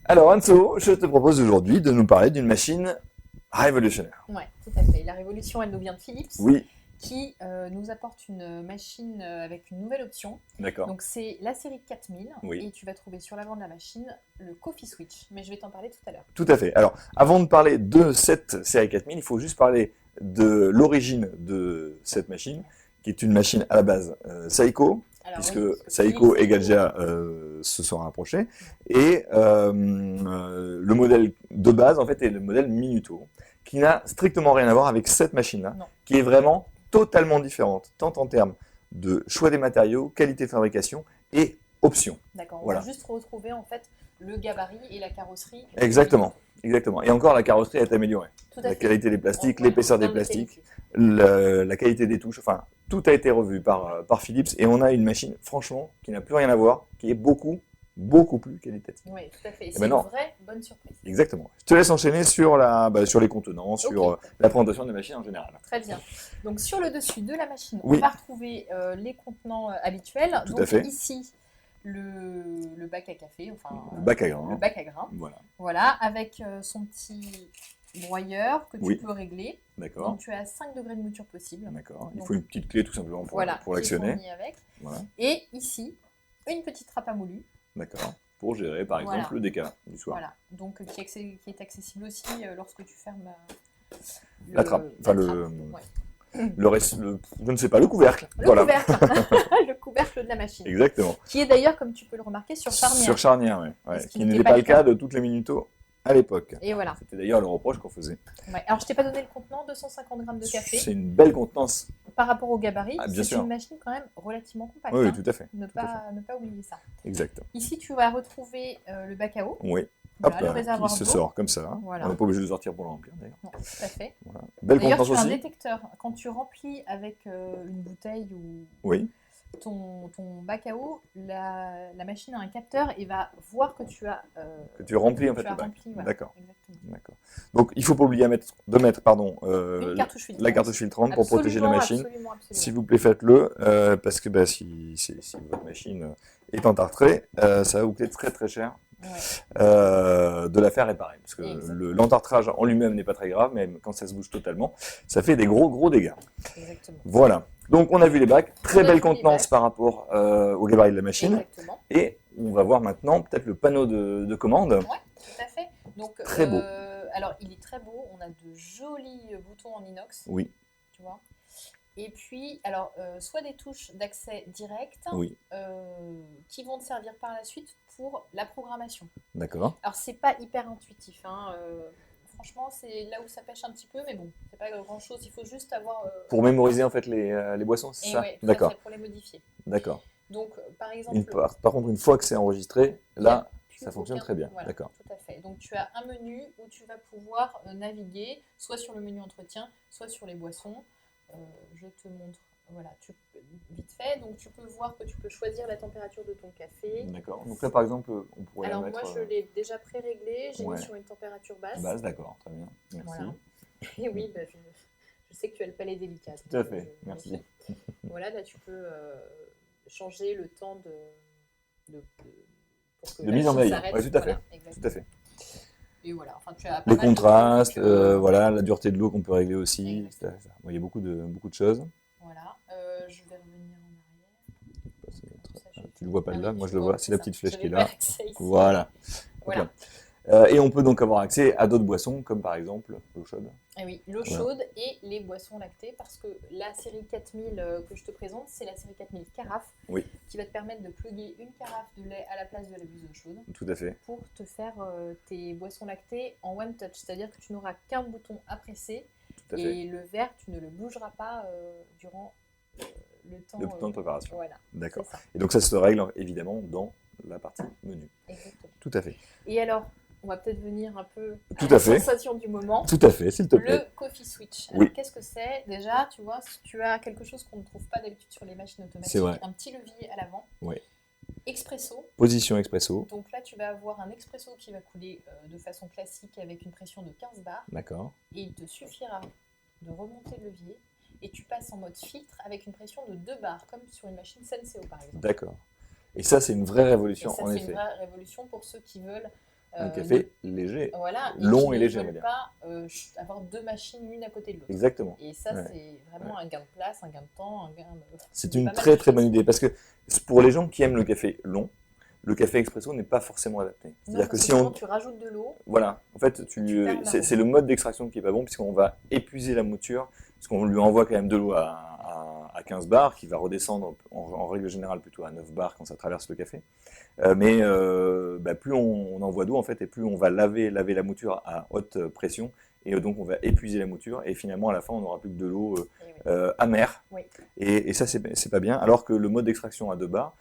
Alors Anso, je te propose aujourd'hui de nous parler d'une machine révolutionnaire. Ouais, tout à fait. La révolution, elle nous vient de Philips, Oui, qui nous apporte une machine avec une nouvelle option. d'accord. Donc c'est la série 4000 Oui, et tu vas trouver sur l'avant de la machine le Coffee Switch. Mais je vais t'en parler tout à l'heure. tout à fait. Alors, avant de parler de cette série 4000, il faut juste parler de l'origine de cette machine, qui est une machine à la base Seiko, Alors puisque oui, parce que Seiko et Philips, Gadget se sont rapprochés. Et le modèle de base, en fait, est le modèle Minuto, qui n'a strictement rien à voir avec cette machine-là, non. qui est vraiment totalement différente, tant en termes de choix des matériaux, qualité de fabrication et options. D'accord, on Voilà. va juste retrouver en fait le gabarit et la carrosserie. Exactement. Exactement. Et encore, la carrosserie est améliorée. Tout à La fait. qualité des plastiques, Ouais, l'épaisseur en des termes de plastiques, qualité. la qualité des touches, enfin, tout a été revu par Philips et on a une machine, franchement, qui n'a plus rien à voir, qui est beaucoup plus qualitative. Oui, tout à fait. Et Et c'est une maintenant, vraie bonne surprise. exactement. Je te laisse enchaîner sur sur les contenants, sur Ok. la présentation des machines en général. Très bien. Donc sur le dessus de la machine, Oui. on va retrouver les contenants habituels. Tout Donc à fait. ici, le bac à café, enfin Le bac à grains. le bac à grains. Voilà. Voilà, avec son petit broyeur que tu Oui. peux régler. D'accord. Donc tu as 5 degrés de mouture possible. D'accord. Il Donc, faut une petite clé tout simplement voilà, pour qui est l'actionner. fourni avec. Voilà. Et ici, une petite trappe à moulu. D'accord. Pour gérer par exemple Voilà. le décalage du soir. Voilà, donc qui est accessible aussi lorsque tu fermes La trappe. Enfin, la trappe. Ouais. je ne sais pas, le couvercle. Le Voilà. couvercle, le couvercle de la machine. Exactement. Qui est d'ailleurs, comme tu peux le remarquer, sur charnière. Sur charnière, oui. Ouais. Ce Qui n'était pas le cas de toutes les Minuto à l'époque. Et voilà. C'était d'ailleurs le reproche qu'on faisait. Ouais. Alors, je t'ai pas donné le contenant, 250 grammes de café. C'est une belle contenance. Par rapport au gabarit, Ah, bien c'est sûr. une machine quand même relativement compacte. Oui, hein. tout à fait. Ne Tout à pas oublier ça. Exact. Ici, tu vas retrouver le bac à eau. Oui. Voilà, Hop, le réservoir qui se d'eau. sort comme ça. Voilà. On n'est pas obligé de sortir pour le remplir d'ailleurs. Non, tout à fait. Voilà. Belle D'ailleurs, contenance tu as un aussi. détecteur. Quand tu remplis avec une bouteille ou Oui. ton bac à eau, la machine a un capteur et va voir que tu as Que tu remplis en fait tu as le bac. rempli. Voilà, D'accord. exactement. D'accord. Donc il ne faut pas oublier de mettre Une cartouche filtrante. la cartouche filtrante pour protéger la machine. Absolument. S'il vous plaît, faites-le, parce que si votre machine est entartrée, ça va vous coûter très très cher Ouais. de la faire réparer. Parce que l'entartrage en lui-même n'est pas très grave, mais quand ça se bouge totalement, ça fait des gros dégâts. Exactement. Voilà. Donc on a vu les bacs, très On a belle vu les contenance bacs. par rapport au gabarit de la machine. Exactement. Et on va voir maintenant peut-être le panneau de commande. Ouais, tout à fait. Donc, Très beau. Alors, il est très beau. On a de jolis boutons en inox. Oui. Tu vois. Et puis, alors, soit des touches d'accès direct Oui. qui vont te servir par la suite pour la programmation. D'accord. Alors, c'est pas hyper intuitif. Hein, franchement, c'est là où ça pêche un petit peu, mais bon, c'est pas grand-chose. Il faut juste avoir. Pour mémoriser en fait les boissons, c'est ça? Ouais, D'accord. pour les modifier. D'accord. Donc, par exemple. Par contre, une fois que c'est enregistré, là, ça fonctionne très bien. Voilà, D'accord. tout à fait. Donc, tu as un menu où tu vas pouvoir naviguer, soit sur le menu entretien, soit sur les boissons. Je te montre, voilà, vite fait. Donc, tu peux voir que tu peux choisir la température de ton café. D'accord. Donc là, par exemple, on pourrait Alors, la mettre. moi, je l'ai déjà pré-réglé. J'ai ouais. mis sur une température basse. Basse, d'accord. Très bien. Merci. Voilà. Et oui, bah, je sais que tu as le palais délicat. Tout à fait. Merci. Voilà, là, tu peux changer le temps pour que de mise en veille. Oui, tout à fait. Exactement. Tout à fait. Et voilà, enfin, tu as les contrastes, trucs, voilà, la dureté de l'eau qu'on peut régler aussi. Exactement. Bon, il y a beaucoup de choses. Voilà, je vais revenir en arrière. Tu ne le vois pas Ah là, oui, moi je le vois, c'est la petite flèche qui est là. Voilà. Voilà. Et on peut donc avoir accès à d'autres boissons, comme par exemple l'eau chaude. Et oui, l'eau chaude et les boissons lactées, parce que la série 4000 que je te présente, c'est la série 4000 carafe, oui. qui va te permettre de plugger une carafe de lait à la place de la buse d'eau chaude. Tout à fait. Pour te faire tes boissons lactées en one touch, c'est-à-dire que tu n'auras qu'un bouton à presser et le verre, tu ne le bougeras pas durant le temps de préparation. Voilà. D'accord. Et donc ça se règle évidemment dans la partie menu. Exactement. Tout à fait. Et alors, on va peut-être venir un peu à la sensation du moment. Tout à fait, s'il te plaît. Le Coffee Switch. Alors, qu'est-ce que c'est? Déjà, tu vois, tu as quelque chose qu'on ne trouve pas d'habitude sur les machines automatiques. C'est vrai. Un petit levier à l'avant. Oui. Expresso. Position expresso. Donc là, tu vas avoir un expresso qui va couler de façon classique avec une pression de 15 bars. D'accord. Et il te suffira de remonter le levier et tu passes en mode filtre avec une pression de 2 bars, comme sur une machine Senseo par exemple. D'accord. Et ça, c'est une vraie révolution, en effet. C'est une vraie révolution pour ceux qui veulent Un café léger. Voilà, long qui et ne léger, on va veulent dire. pas avoir deux machines l'une à côté de l'autre. Exactement. Et ça, Ouais. c'est vraiment un gain de place, un gain de temps, un gain de... C'est de une pas mal très de très bonne choses. idée parce que pour les gens qui aiment le café long, le café expresso n'est pas forcément adapté. Non, C'est-à-dire que parce si souvent, on, tu rajoutes de l'eau, voilà, en fait, tu perds l'arôme. c'est le mode d'extraction qui est pas bon puisqu'on va épuiser la mouture, parce qu'on lui envoie quand même de l'eau à 15 bars qui va redescendre en règle générale plutôt à 9 bars quand ça traverse le café. Mais plus on envoie d'eau en fait et plus on va laver la mouture à haute pression et donc on va épuiser la mouture et finalement à la fin on n'aura plus que de l'eau Eh oui. amère Oui. et ça c'est pas bien alors que le mode d'extraction à 2 bars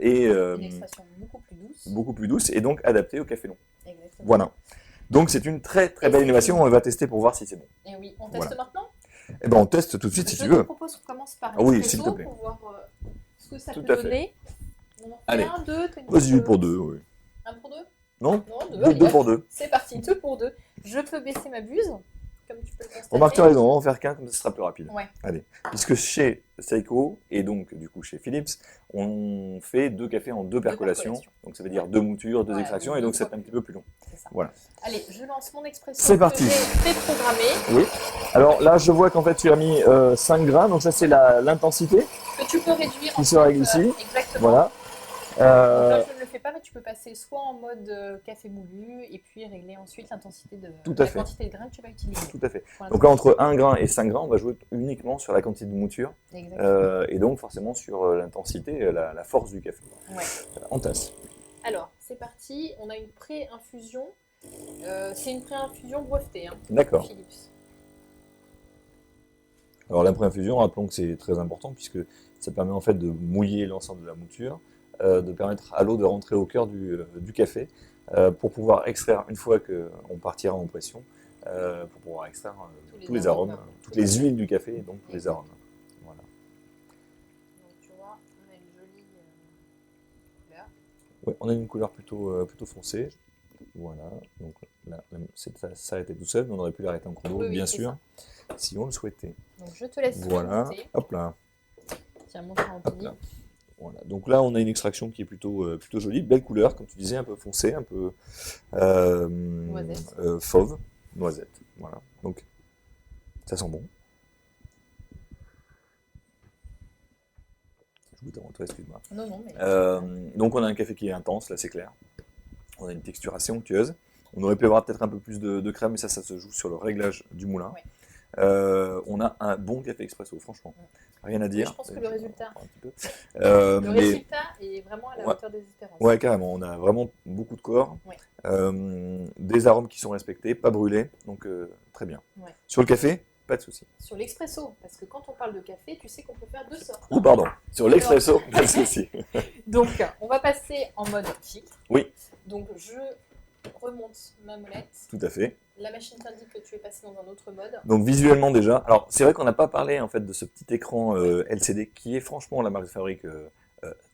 est Une extraction beaucoup plus douce. beaucoup plus douce et donc adapté au café long. Exactement. Voilà. Donc c'est une très très Et belle c'est innovation, fini. on va tester pour voir si c'est bon. Et oui, on teste Voilà. maintenant. Eh ben on teste tout de suite si Je tu te veux. propose qu'on commence par Ah oui, l'espresso s'il te plaît. pour voir ce que ça Tout peut à fait. donner. On en fait Allez. un, deux, t'as une Vas-y petite, pour 2, oui. Un pour deux? Non, Non, deux. 2 Allez, pour 2. c'est parti, 2 pour 2. Je peux baisser ma buse, comme tu peux le constater. Remarque, tu as raison, on va en faire qu'un, comme ça sera plus rapide. Ouais. Allez. Puisque chez Seiko, et donc du coup chez Philips, on fait 2 cafés en 2 percolations. percolations. Donc ça veut dire 2 moutures, 2 Voilà, extractions, donc et donc deux c'est fois un petit peu plus long. C'est ça. Voilà. Allez, je lance mon expresso. C'est parti. Que j'ai préprogrammé, Oui. Alors là, je vois qu'en fait tu as mis 5 grains, donc ça c'est l'intensité que tu peux réduire. qui se règle ici. Exactement. Voilà. Donc là, je ne le fais pas, mais tu peux passer soit en mode café moulu et puis régler ensuite l'intensité de Tout à la fait. quantité de grains que tu vas utiliser. Tout à fait. Pour Donc là, entre 1 grain et 5 grains, on va jouer uniquement sur la quantité de mouture, Exactement. et donc forcément sur l'intensité, la force du café. Ouais. En tasse. Alors, c'est parti. On a une pré-infusion. C'est une pré-infusion brevetée. Hein, D'accord. Philips. Alors la pré-infusion, rappelons que c'est très important puisque ça permet en fait de mouiller l'ensemble de la mouture, de permettre à l'eau de rentrer au cœur du café pour pouvoir extraire, une fois qu'on partira en pression, pour pouvoir extraire tous les arômes, toutes les huiles du café et donc tous les arômes. Voilà. Donc, tu vois, on a une jolie couleur. Ouais, on a une couleur plutôt foncée. Voilà, donc là, ça s'arrêtait tout seul, mais on aurait pu l'arrêter en chrono, Oui, oui, bien c'est sûr, si on le souhaitait. Donc, je te laisse Voilà, remonter. hop là. Tiens, montre en Hop pili. là. Voilà. Donc là, on a une extraction qui est plutôt jolie, belle couleur, comme tu disais, un peu foncée, un peu Noisette. fauve, noisette. Voilà. Donc, ça sent bon. Je goûte avant toi, excuse-moi. Non, non, mais. Donc, on a un café qui est intense, là, c'est clair. On a une texture assez onctueuse. On aurait pu avoir peut-être un peu plus de crème, mais ça se joue sur le réglage du moulin. Ouais. On a un bon café expresso, franchement. Rien à dire. Je pense que le résultat, Un petit peu. le Mais- résultat est vraiment à la Ouais. hauteur des espérances. Ouais, carrément. On a vraiment beaucoup de corps, Ouais. des arômes qui sont respectés, pas brûlés, donc très bien. Ouais. Sur le café, pas de souci. Sur l'expresso, parce que quand on parle de café, tu sais qu'on peut faire deux sortes. Ou pardon, sur l'expresso, pas de souci. Donc, on va passer en mode filtre. Oui. Donc, je remonte ma molette. Tout à fait. La machine t'indique que tu es passé dans un autre mode. Donc visuellement déjà, alors c'est vrai qu'on n'a pas parlé en fait de ce petit écran LCD qui est franchement la marque de fabrique,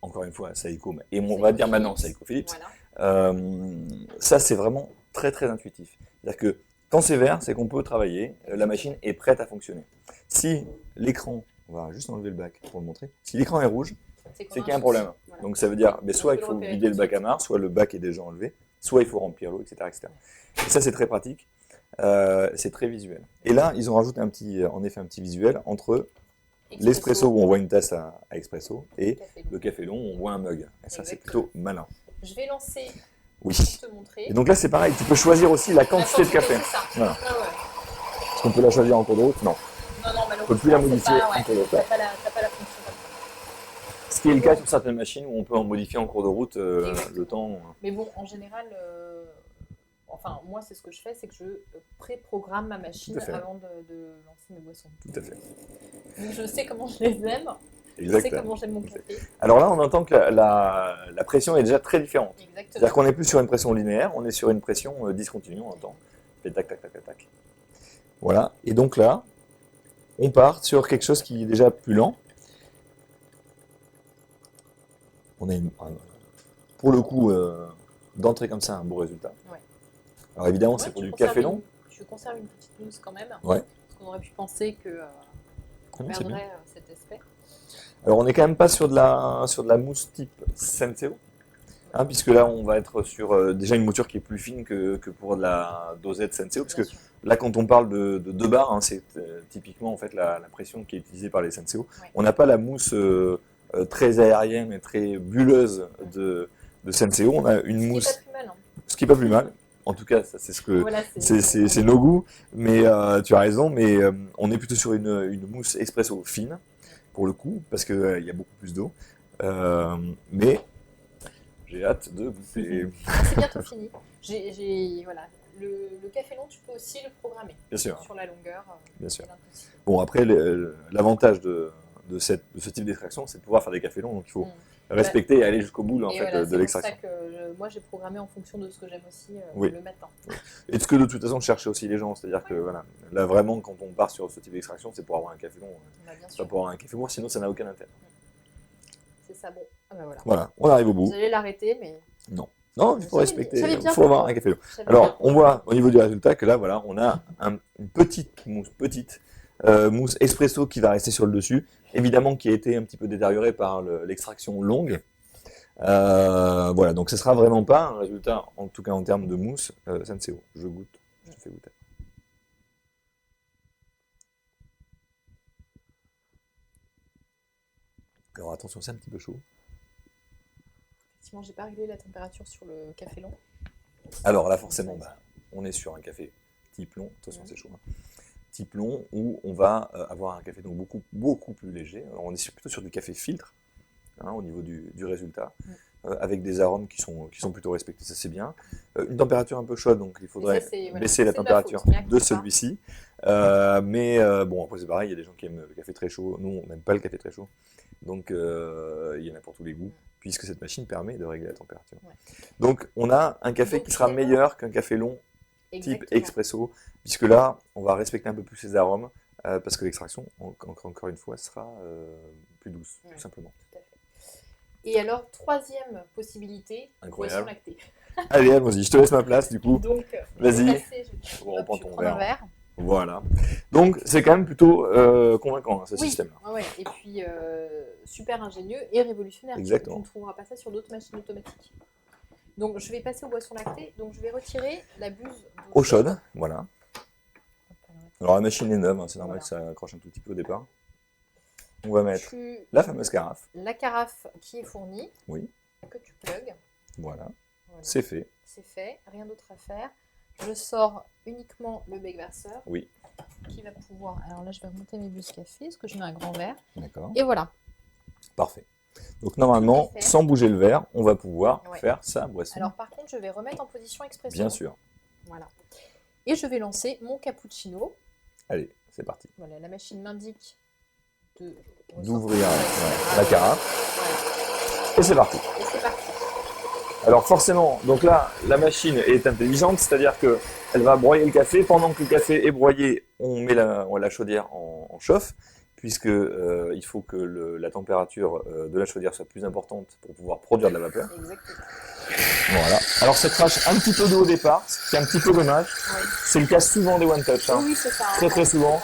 encore une fois, Seiko, et on va dire maintenant Seiko Philips. Voilà. Ça c'est vraiment très très intuitif. C'est-à-dire que quand c'est vert, c'est qu'on peut travailler, la machine est prête à fonctionner. Si l'écran, on va juste enlever le bac pour le montrer, si l'écran est rouge, c'est qu'il y a un problème. Voilà. Donc ça veut dire, mais soit On il peut faut le repérer vider le tout de bac suite. à marre, soit le bac est déjà enlevé, soit il faut remplir l'eau, etc., etc. Et ça c'est très pratique, c'est très visuel. Et là, ils ont rajouté en effet un petit visuel entre l'espresso où on voit une tasse à expresso et Café le café long où on voit un mug. Et ça c'est plutôt malin. Je vais lancer Oui. pour te montrer. Et donc là c'est pareil, tu peux choisir aussi la quantité de café. C'est ça. Voilà. Ah ouais. Est-ce qu'on peut la choisir en cours de route? Non. Non, non, On peut plus la modifier c'est pas, en cours de route. t'as pas la fonction comme ça. Ce qui est le cas sur certaines machines où on peut en modifier en cours de route Exactement. le temps. Mais bon, en général, enfin, moi, c'est ce que je fais, c'est que je pré-programme ma machine Tout à fait. avant de lancer mes boissons. Tout à fait. Donc, je sais comment je les aime, je sais Exactement. comment j'aime mon café. Alors là, on entend que la pression est déjà très différente. Exactement. C'est-à-dire qu'on n'est plus sur une pression linéaire, on est sur une pression discontinue, on entend. Fait tac, tac, tac, tac, tac. Voilà. Et donc là, on part sur quelque chose qui est déjà plus lent. On a pour le coup, d'entrée comme ça, un beau résultat. Ouais. Alors évidemment, Ouais, c'est pour tu du conserves café une- long. Tu conserves une petite mousse quand même. Ouais. Parce qu'on aurait pu penser que on Non, c'est bien. perdrait cet aspect. Alors on n'est quand même pas sur de la mousse type Senseo. hein, puisque là, on va être sur déjà une mouture qui est plus fine que pour de la dosette Senseo, parce que Bien sûr. là, quand on parle de 2 bars, hein, c'est typiquement en fait la pression qui est utilisée par les Senseo. Ouais. On n'a pas la mousse très aérienne et très bulleuse de Senseo. On a une Ce qui est mousse, pas plus mal. Hein. ce qui est pas plus mal. En tout cas, ça c'est ce que Voilà, c'est nos goûts. Mais tu as raison. Mais on est plutôt sur une mousse espresso fine pour le coup, parce que il y a beaucoup plus d'eau. Mais j'ai hâte de goûter. C'est bientôt fini. Voilà. Le café long, tu peux aussi le programmer Bien sûr, sur la longueur. bien sûr. c'est impossible. Bon, après, l'avantage de ce type d'extraction, c'est de pouvoir faire des cafés longs. Donc, il faut respecter et aller jusqu'au bout en Et fait, voilà, de c'est l'extraction. pour ça que moi, j'ai programmé en fonction de ce que j'aime aussi Oui. le matin. Et de ce que de toute façon chercher aussi les gens. C'est-à-dire que voilà, là, vraiment, quand on part sur ce type d'extraction, c'est pour avoir un café long. Bah, bien C'est sûr. pas pour avoir un café court, sinon ça n'a aucun intérêt. C'est ça, bon. Ah bah voilà. Voilà, on arrive au bout. Vous allez l'arrêter, mais. Non. Non, il faut respecter. J'avais Il bien faut avoir compris. un café long. J'avais Alors, bien on voit au niveau du résultat que là, voilà, on a une petite mousse espresso qui va rester sur le dessus, évidemment qui a été un petit peu détériorée par l'extraction longue. Voilà, donc ce sera vraiment pas un résultat, en tout cas en termes de mousse, Senseo. Je goûte, je te fais goûter. Alors attention, c'est un petit peu chaud. Effectivement, j'ai pas réglé la température sur le café long. Alors là, forcément, on est sur un café type long, attention, c'est chaud. Hein. Type long où on va avoir un café donc beaucoup plus léger. Alors, on est plutôt sur du café filtre hein, au niveau du résultat, avec des arômes qui sont plutôt respectés, ça c'est bien. Une température un peu chaude, donc il faudrait baisser la température de celui-ci. Mais bon, après c'est pareil, il y a des gens qui aiment le café très chaud. Nous, on n'aime pas le café très chaud. Donc il y en a pour tous les goûts, puisque cette machine permet de régler la température. Ouais. Donc on a un café qui sera meilleur qu'un café long type expresso, puisque là, on va respecter un peu plus ses arômes, parce que l'extraction, encore une fois, sera plus douce, tout simplement. Tout à fait. Et alors, troisième possibilité, boisson lactée. Allez, allons-y, je te laisse ma place du coup. Donc, vas-y, on reprend ton verre. Voilà. Donc, c'est quand même plutôt convaincant, hein, ce système-là. Ouais. Et puis, super ingénieux et révolutionnaire. Exactement. Tu ne trouveras pas ça sur d'autres machines automatiques. Donc, je vais passer aux boissons lactées. Donc, je vais retirer la buse eau chaude. Voilà. Alors, la machine est neuve, hein, c'est normal que ça accroche un tout petit peu au départ. On va mettre la fameuse carafe. La carafe qui est fournie. Oui. Que tu plugues. Voilà. C'est fait. C'est fait. Rien d'autre à faire. Je sors uniquement le bec verseur. Oui. Qui va pouvoir. Alors là, je vais remonter mes buses café parce que je mets un grand verre. D'accord. Et voilà. Parfait. Donc normalement, sans bouger le verre, on va pouvoir faire sa boisson. Alors par contre, je vais remettre en position expresso. Bien sûr. Voilà. Et je vais lancer mon cappuccino. Allez, c'est parti. Voilà, la machine m'indique d'ouvrir la carafe. Voilà. Et c'est parti. Et c'est parti. Alors forcément, donc là, la machine est intelligente, c'est-à-dire que elle va broyer le café. Pendant que le café est broyé, on met la chaudière en chauffe, puisque il faut que la température de la chaudière soit plus importante pour pouvoir produire de la vapeur. Exactement. Voilà. Alors ça crache un petit peu d'eau au départ, ce qui est un petit peu dommage. Oui. C'est le cas souvent des One Touch. Hein. Oui, c'est ça. Très souvent.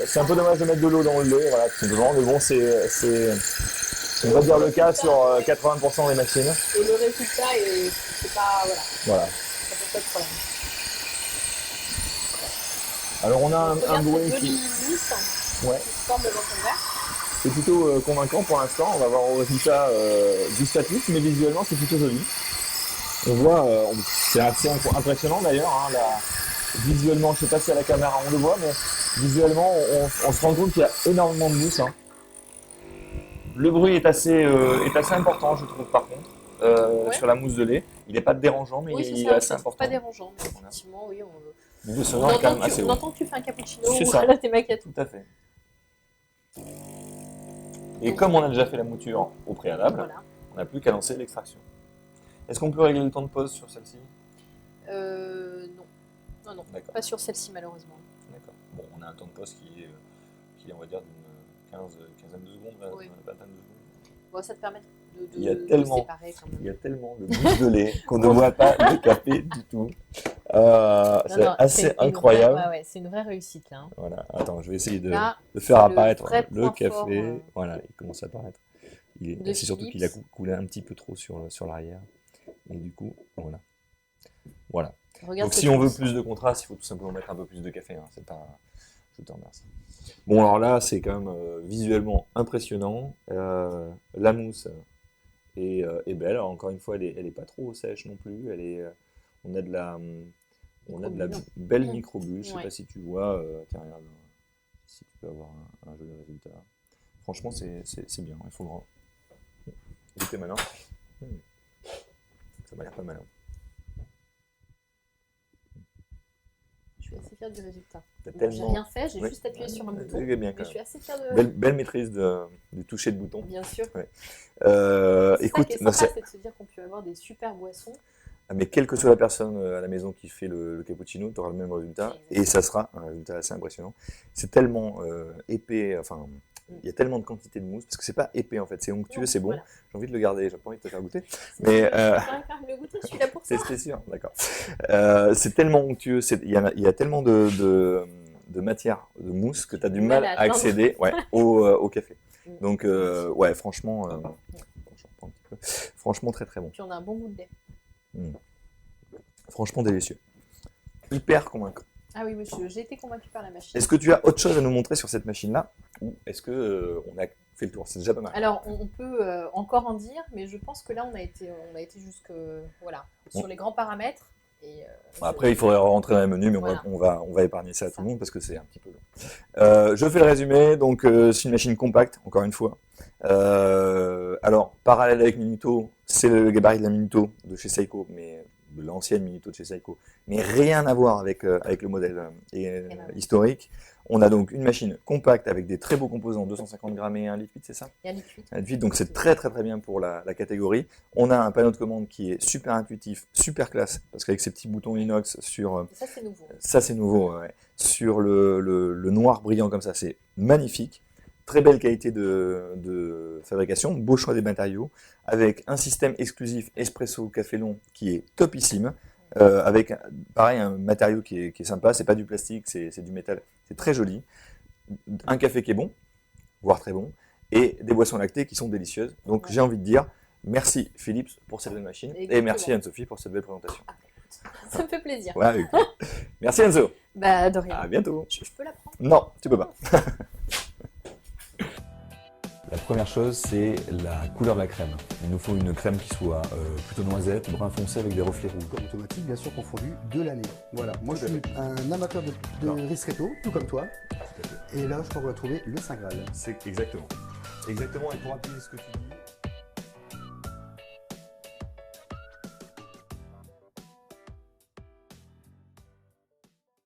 C'est un peu dommage de mettre de l'eau dans le lait, voilà, tout simplement. Mais bon, c'est on va dire le cas sur 80% des machines. Et le résultat, c'est pas... Voilà. Ça pose pas de problème. Alors on a un bruit qui se forme devant ton verre. C'est plutôt convaincant pour l'instant. On va voir au résultat gustatif, mais visuellement c'est plutôt joli. On voit, c'est assez impressionnant d'ailleurs. Hein, visuellement, je ne sais pas si à la caméra on le voit, mais visuellement on se rend compte qu'il y a énormément de mousse. Hein. Le bruit est assez important, je trouve, par contre, sur la mousse de lait. Il n'est pas dérangeant, mais il est assez important. Pas dérangeant, mais effectivement, oui. On entend que tu fais un cappuccino ou un latte macchiato. Tout à fait. Et comme on a déjà fait la mouture au préalable, on n'a plus qu'à lancer l'extraction. Est-ce qu'on peut régler le temps de pause sur celle-ci ? Non. Pas sur celle-ci, malheureusement. D'accord. Bon, on a un temps de pause qui est on va dire, d'une quinzaine de secondes, vingtaine de secondes. Bon, ça te permet de séparer quand même. Il y a tellement de mousse de lait qu'on ne voit pas le café du tout. C'est assez incroyable. C'est une vraie réussite là. Hein. Voilà. Attends, je vais essayer de faire apparaître le café. Voilà, il commence à apparaître. De c'est surtout qu'il a Philips. coulé un petit peu trop sur l'arrière. Et du coup, voilà. Voilà. Regarde Donc ce si que on tu veut sens. plus de contraste, il faut tout simplement mettre un peu plus de café. Hein. C'est pas... Je te remercie. Bon, alors là, c'est quand même visuellement impressionnant. La mousse est belle. Alors, encore une fois, elle est pas trop sèche non plus. On a de la Microbulle. belle microbulle. Je sais Ouais. pas si tu vois. Tiens, regarde. Si tu peux avoir un joli résultat. Franchement, c'est bien. Il faut le rendre. Goûter maintenant. Ça m'a l'air pas mal. Hein. Je suis assez fière du résultat. T'as Bon, j'ai tellement... rien fait, j'ai Oui. juste appuyé sur un bouton. C'est bien Mais quand je suis même. assez fière de. Belle maîtrise du toucher de bouton. Bien sûr. Ouais. C'est Écoute, ça qui est non, sympa, c'est de se dire qu'on peut avoir des super boissons. mais quelle que soit la personne à la maison qui fait le cappuccino, tu auras le même résultat Exactement. et ça sera un résultat assez impressionnant. C'est tellement épais, enfin, il y a tellement de quantité de mousse parce que c'est pas épais en fait, c'est onctueux, Non, c'est bon. voilà. J'ai envie de le garder, j'ai pas envie de te faire goûter. C'est Mais, sûr, je pourrais quand même le goûter, je suis là pour ça. C'est sûr, d'accord. C'est tellement onctueux, il y a tellement de matière, de mousse que tu as du mal à atteindre. accéder ouais, au café. Mm. Donc, ouais, franchement, j'en reprends un petit peu. Franchement, très très bon. Puis on a un bon goût de lait. Franchement délicieux. Hyper convaincant. Ah oui, j'ai été convaincue par la machine. Est-ce que tu as autre chose à nous montrer sur cette machine-là ou est-ce que on a fait le tour? C'est déjà pas mal. Alors, on peut encore en dire, mais je pense que là, on a été jusque voilà, sur les grands paramètres. Et, Après, il faudrait rentrer dans les menus, mais Voilà. on va épargner ça à tout le monde parce que c'est un petit peu long. Je fais le résumé. Donc, c'est une machine compacte, encore une fois. Alors, parallèle avec Minuto, c'est le gabarit de la Minuto de chez Seiko, mais de l'ancienne Minuto de chez Seiko, mais rien à voir avec le modèle historique. On a donc une machine compacte avec des très beaux composants, 250 grammes et 1 litre 8, c'est ça? Et un liquide. 1 litre 8, donc c'est très très très bien pour la catégorie. On a un panneau de commande qui est super intuitif, super classe, parce qu'avec ces petits boutons inox sur... Et ça, c'est nouveau. Ça c'est nouveau, ouais. Sur le noir brillant comme ça, c'est magnifique. Très belle qualité de fabrication, beau choix des matériaux, avec un système exclusif espresso café long qui est topissime, avec pareil un matériau qui est sympa, c'est pas du plastique, c'est du métal, c'est très joli, un café qui est bon, voire très bon, et des boissons lactées qui sont délicieuses. Donc Ouais. j'ai envie de dire merci Philips pour cette belle machine, et Exactement. merci Anne-Sophie pour cette belle présentation. Ça me fait plaisir. Ouais, avec plaisir. Merci Enzo, Bah, de rien. à bientôt. Je peux la prendre? Non, tu peux pas. La première chose, c'est la couleur de la crème. Il nous faut une crème qui soit plutôt noisette, brun foncé avec des reflets rouges. Comme automatique, bien sûr confondu, de l'année. Voilà, moi je suis un amateur de ristretto, tout comme toi. Et là, je crois qu'on va trouver le Saint Graal. C'est exactement. Exactement, et pour appuyer ce que tu dis.